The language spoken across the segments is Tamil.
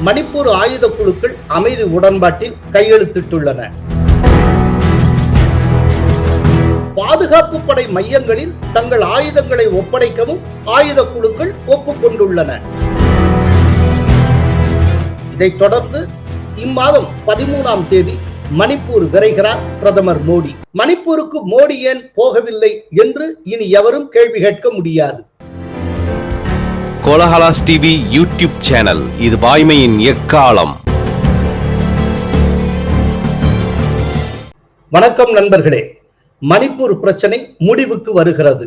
மணிப்பூர் ஆயுத குழுக்கள் அமைதி உடன்பாட்டில் கையெழுத்திட்டுள்ளன. பாதுகாப்பு படை மையங்களில் தங்கள் ஆயுதங்களை ஒப்படைக்கவும் ஆயுத குழுக்கள் ஒப்புக்கொண்டுள்ளன. இதைத் தொடர்ந்து இம்மாதம் 13ஆம் தேதி மணிப்பூர் விரைகிறார் பிரதமர் மோடி. மணிப்பூருக்கு மோடி ஏன் போகவில்லை என்று இனி எவரும் கேள்வி கேட்க முடியாது. கோலஹலாஸ் டிவி யூடியூப் சேனல், இது வாய்மையின் எக்காலம். வணக்கம் நண்பர்களே. மணிப்பூர் பிரச்சனை முடிவுக்கு வருகிறது,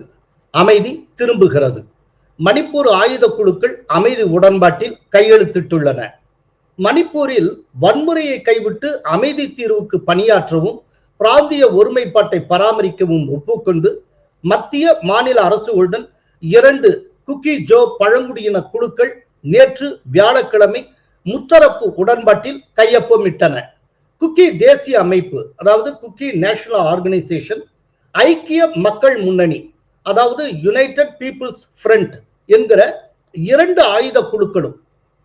அமைதி திரும்புகிறது. மணிப்பூர் ஆயுத குழுக்கள் அமைதி உடன்பாட்டில் கையெழுத்திட்டுள்ளன. மணிப்பூரில் வன்முறையை கைவிட்டு அமைதி தீர்வுக்கு பணியாற்றவும் பிராந்திய ஒருமைப்பாட்டை பராமரிக்கவும் ஒப்புக்கொண்டு மத்திய மாநில அரசுகளுடன் 2 குக்கி ஜோ பழங்குடியின குழுக்கள் நேற்று வியாழக்கிழமை முத்தரப்பு உடன்பாட்டில் கையொப்பமிட்டன. குக்கி தேசிய அமைப்பு, அதாவது குக்கி நேஷனல் ஆர்கனைசேஷன், ஐக்கிய மக்கள் முன்னணி, அதாவது யுனைடெட் பீப்புள்ஸ் ஃப்ரண்ட் என்கிற 2 ஆயுத குழுக்களும்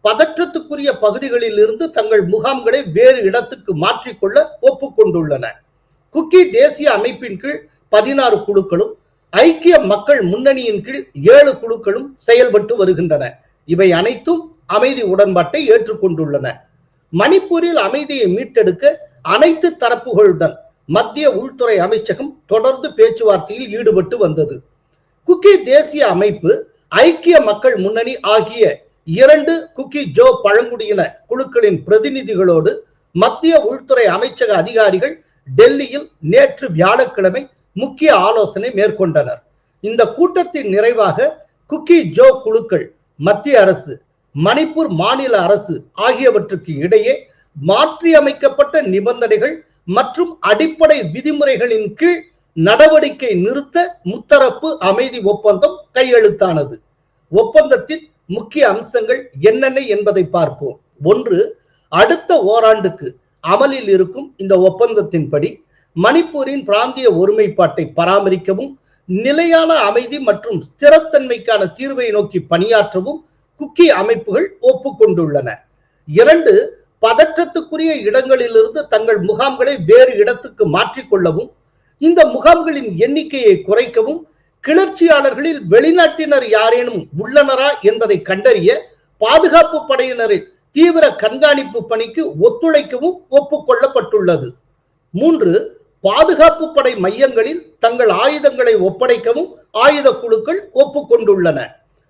பதற்றத்துக்குரிய பகுதிகளில் இருந்து தங்கள் முகாம்களை வேறு இடத்துக்கு மாற்றிக்கொள்ள ஒப்புக்கொண்டுள்ளன. குக்கி தேசிய அமைப்பின் கீழ் 16 குழுக்களும் ஐக்கிய மக்கள் முன்னணியின் கீழ் 7 குழுக்களும் செயல்பட்டு வருகின்றன. இவை அனைத்தும் அமைதி உடன்பாட்டை ஏற்றுக்கொண்டுள்ளன. மணிப்பூரில் அமைதியை மீட்டெடுக்க அனைத்து தரப்புகளுடன் மத்திய உள்துறை அமைச்சகம் தொடர்ந்து பேச்சுவார்த்தையில் ஈடுபட்டு வந்தது. குக்கி தேசிய அமைப்பு, ஐக்கிய மக்கள் முன்னணி ஆகிய 2 குக்கி ஜோ பழங்குடியின குழுக்களின் பிரதிநிதிகளோடு மத்திய உள்துறை அமைச்சக அதிகாரிகள் டெல்லியில் நேற்று வியாழக்கிழமை முக்கிய ஆலோசனை மேற்கொண்டனர். இந்த கூட்டத்தின் நிறைவாக குக்கி ஜோ குழுக்கள் மத்திய அரசு, மணிப்பூர் மாநில அரசு ஆகியவற்றுக்கு இடையே மாற்றியமைக்கப்பட்ட நிபந்தனைகள் மற்றும் அடிப்படை விதிமுறைகளின் கீழ் நடவடிக்கை நிறுத்த முத்தரப்பு அமைதி ஒப்பந்தம் கையெழுத்தானது. ஒப்பந்தத்தின் முக்கிய அம்சங்கள் என்னென்ன என்பதை பார்ப்போம். 1. அடுத்த ஓராண்டுக்கு அமலில் இருக்கும் இந்த ஒப்பந்தத்தின்படி மணிப்பூரின் பிராந்திய ஒருமைப்பாட்டை பராமரிக்கவும் நிலையான அமைதி மற்றும் ஸ்திரத்தன்மைக்கான தீர்வை நோக்கி பணியாற்றவும் குக்கி அமைப்புகள் ஒப்புக்கொண்டுள்ளன. 2. பதற்றத்துக்குரிய இடங்களிலிருந்து தங்கள் முகாம்களை வேறு இடத்துக்கு மாற்றிக்கொள்ளவும் இந்த முகாம்களின் எண்ணிக்கையை குறைக்கவும் கிளர்ச்சியாளர்களில் வெளிநாட்டினர் யாரேனும் உள்ளனரா என்பதை கண்டறிய பாதுகாப்பு படையினரின் தீவிர கண்காணிப்பு பணிக்கு ஒத்துழைக்கவும் ஒப்புக்கொள்ளப்பட்டுள்ளது. 3. பாதுகாப்பு படை மையங்களில் தங்கள் ஆயுதங்களை ஒப்படைக்கவும் ஆயுத குழுக்கள் ஒப்புக்கொண்டுள்ளன.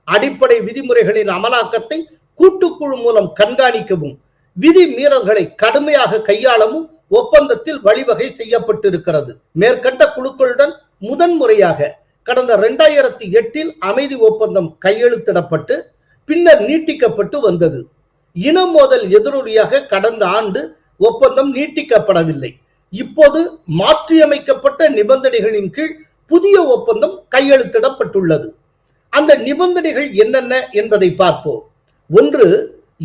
அடிப்படை விதிமுறைகளின் அமலாக்கத்தை கூட்டுக்குழு மூலம் கண்காணிக்கவும் விதி மீறல்களை கடுமையாக கையாளவும் ஒப்பந்தத்தில் வழிவகை செய்யப்பட்டிருக்கிறது. மேற்கண்ட குழுக்களுடன் முதன்முறையாக கடந்த 2008 அமைதி ஒப்பந்தம் கையெழுத்திடப்பட்டு பின்னர் நீட்டிக்கப்பட்டு வந்தது. இன மோதல் எதிரொலியாக கடந்த ஆண்டு ஒப்பந்தம் நீட்டிக்கப்படவில்லை. இப்போது மாற்றியமைக்கப்பட்ட நிபந்தனைகளின் கீழ் புதிய ஒப்பந்தம் கையெழுத்திடப்பட்டுள்ளது. அந்த நிபந்தனைகள் என்னென்ன என்பதை பார்ப்போம். 1.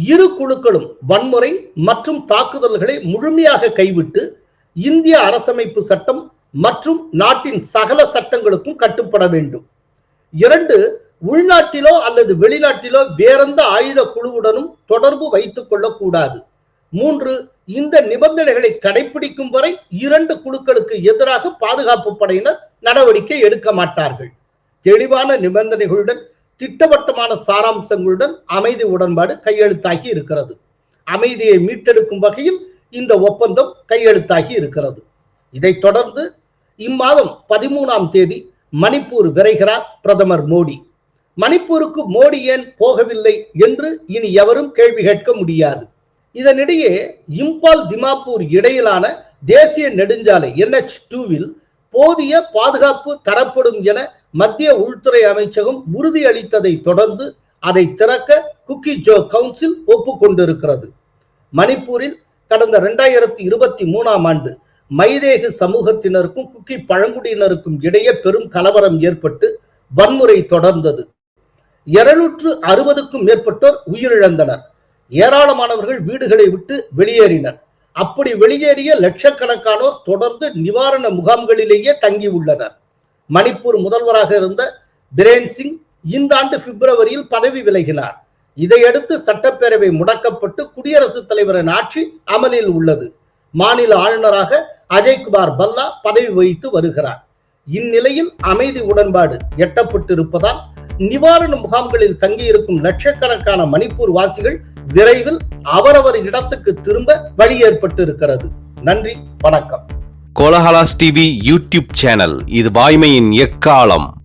இரு குழுக்களும் வன்முறை மற்றும் தாக்குதல்களை முழுமையாக கைவிட்டு இந்திய அரசமைப்பு சட்டம் மற்றும் நாட்டின் சகல சட்டங்களுக்கும் கட்டுப்பட வேண்டும். 2. உள்நாட்டிலோ அல்லது வெளிநாட்டிலோ வேறெந்த ஆயுத குழுவுடனும் தொடர்பு வைத்துக் கொள்ளக்கூடாது. 3. இந்த நிபந்தனைகளை கடைபிடிக்கும் வரை 2 குழுக்களுக்கு எதிராக பாதுகாப்பு படையினர் நடவடிக்கை எடுக்க மாட்டார்கள். தெளிவான நிபந்தனைகளுடன் திட்டவட்டமான சாராம்சங்களுடன் அமைதி உடன்பாடு கையெழுத்தாகி இருக்கிறது. அமைதியை மீட்டெடுக்கும் வகையில் இந்த ஒப்பந்தம் கையெழுத்தாகி இருக்கிறது. இதைத் தொடர்ந்து இம்மாதம் 13ஆம் தேதி மணிப்பூர் விரைகிறார் பிரதமர் மோடி. மணிப்பூருக்கு மோடி ஏன் போகவில்லை என்று இனி எவரும் கேள்வி கேட்க முடியாது. இதனிடையே இம்பால் திமாப்பூர் இடையிலான தேசிய நெடுஞ்சாலை NH2வில் போதிய பாதுகாப்பு தரப்படும் என மத்திய உள்துறை அமைச்சகம் உறுதியளித்ததை தொடர்ந்து அதை திறக்க குக்கி ஜோ கவுன்சில் ஒப்புக்கொண்டிருக்கிறது. மணிப்பூரில் கடந்த 2023ஆம் ஆண்டு மைதேகு சமூகத்தினருக்கும் குக்கி பழங்குடியினருக்கும் இடையே பெரும் கலவரம் ஏற்பட்டு வன்முறை தொடர்ந்தது. 260க்கும் மேற்பட்டோர் உயிரிழந்தனர். ஏராளமானவர்கள் வீடுகளை விட்டு வெளியேறினர். அப்படி வெளியேறிய லட்சக்கணக்கானோர் தொடர்ந்து நிவாரண முகாம்களிலேயே தங்கி உள்ளனர். மணிப்பூர் முதல்வராக இருந்த பிரேன் சிங் இந்த ஆண்டு பிப்ரவரியில் பதவி விலகினார். இதையடுத்து சட்டப்பேரவை முடக்கப்பட்டு குடியரசுத் தலைவரின் ஆட்சி அமலில் உள்ளது. மாநில ஆளுநராக அஜய்குமார் பல்லா பதவி வகித்து வருகிறார். இந்நிலையில் அமைதி உடன்பாடு எட்டப்பட்டிருப்பதால் நிவாரண முகாம்களில் தங்கியிருக்கும் லட்சக்கணக்கான மணிப்பூர் வாசிகள் விரைவில் அவரவர் இடத்துக்கு திரும்ப வழி ஏற்பட்டிருக்கிறது. நன்றி, வணக்கம். கோலஹலாஸ் டிவி யூடியூப் சேனல், இது வாய்மையின் எக்காலம்.